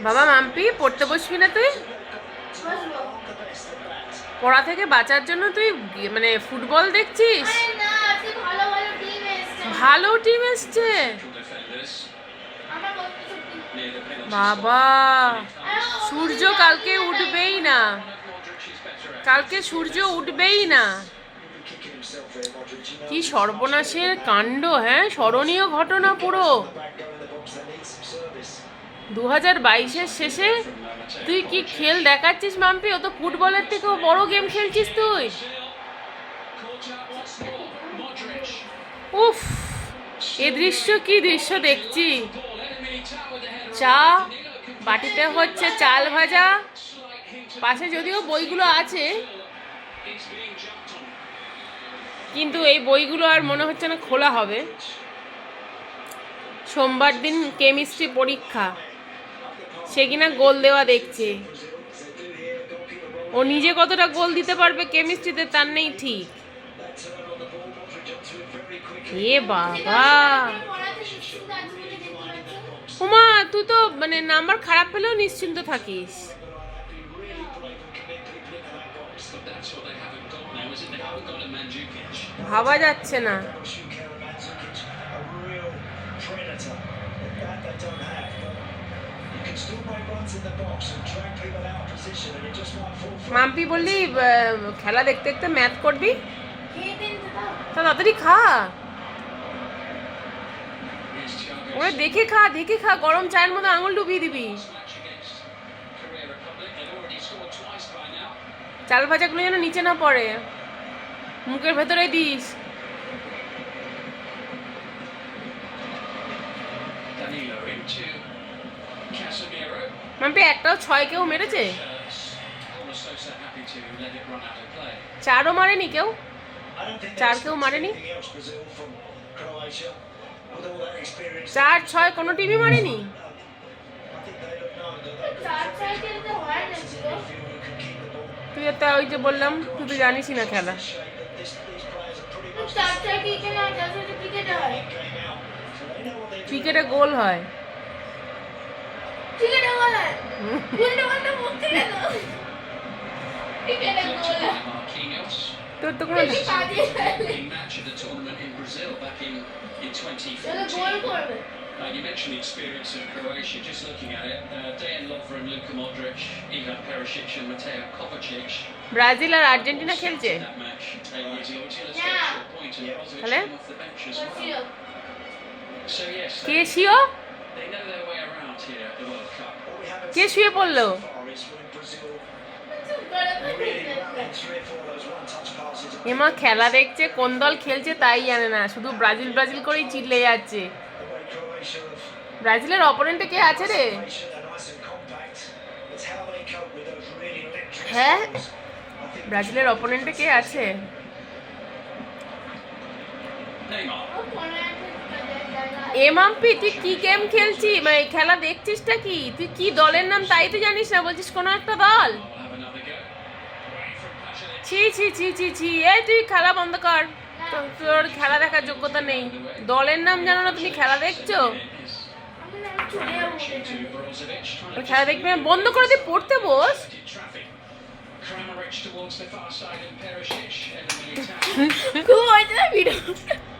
বাবা মাম্পি পড়তে বসবি না তুই? পড়া থেকে বাঁচার জন্য তুই মানে ফুটবল দেখছিস? ভালো টিম এসছে বাবা। সূর্য কালকে উঠবেই না, কালকে সূর্য উঠবেই না। কি সর্বনাশের কাণ্ড! হ্যাঁ, স্মরণীয় ঘটনা পুরো 2022-এর শেষে তুই কি খেল দেখাচ্ছিস মাম্পি? ও তো ফুটবলের থেকেও বড় গেম খেলছিস তুই। উফ, এ দৃশ্য কি দৃশ্য দেখছি! চা বাটিতে হচ্ছে চাল ভাজা, পাশে যদিও বইগুলো আছে, কিন্তু এই বইগুলো আর মনে হচ্ছে না খোলা হবে। সোমবার দিন কেমিস্ট্রি পরীক্ষা, সে কিনা গোল দেওয়া দেখছে। ও নিজে কতটা গোল দিতে পারবে কেমিস্ট্রিতে তার নেই ঠিক। এ বাবা, উমা তুই তো মানে নাম্বার খারাপ পেলেও নিশ্চিন্ত থাকিস। ভাবা যাচ্ছে না। মাম্পি বললি খেলা দেখতে দেখতে ম্যাথ করবি, তা তাড়াতাড়ি খা। ওরে দেখে খা, দেখে খা, গরম চায়ের মধ্যে আঙুল ডুবিয়ে দিবি। চাল ভাজাগুলো যেন নিচে না পড়ে, মুখের ভেতরে দিস। মাম্পি একটাও 6 কেউ মেরেছে? 4ও মারেনি কেউ? 4 কেউ মারেনি? 4-6 কোনো টিমই মারেনি? তুই তো ওই যে বললাম তুই তো জানিসই না খেলা। ক্রিকেটে গোল হয়। তোর তো কোনো You mentioned the experience of Croatia. Just looking at it, Dejan Lovren, Luka Modric, Ivan Perisic, and Mateo Kovacic. Brazil আর আর্জেন্টিনা খেলছে। তাহলে কে শিও? কে শুয়ে পড়লো? এমা খেলা দেখছে, কোন দল খেলছে তাই জানে না, শুধু ব্রাজিল ব্রাজিল করেই চিল্লে যাচ্ছে। ব্রাজিলের অপোনেন্টে কে আছে রে? হ্যাঁ, ব্রাজিলের অপোনেন্টে কে আছে? মাম্পি তুই কি গেম খেলছিস, মানে খেলা দেখছিসটা কি? তুই কি দলের নাম তাই তো জানিস না, বলছিস কোনো একটা দল। ছি ছি ছি ছি ছি, এই তুই খেলা বন্ধ কর, তোর খেলা দেখার যোগ্যতা নেই। দলের নাম জানো না, তুমি খেলা দেখছো? খেলা দেখবে বন্ধ করে দিয়ে পড়তে বস। খুব ভিডিও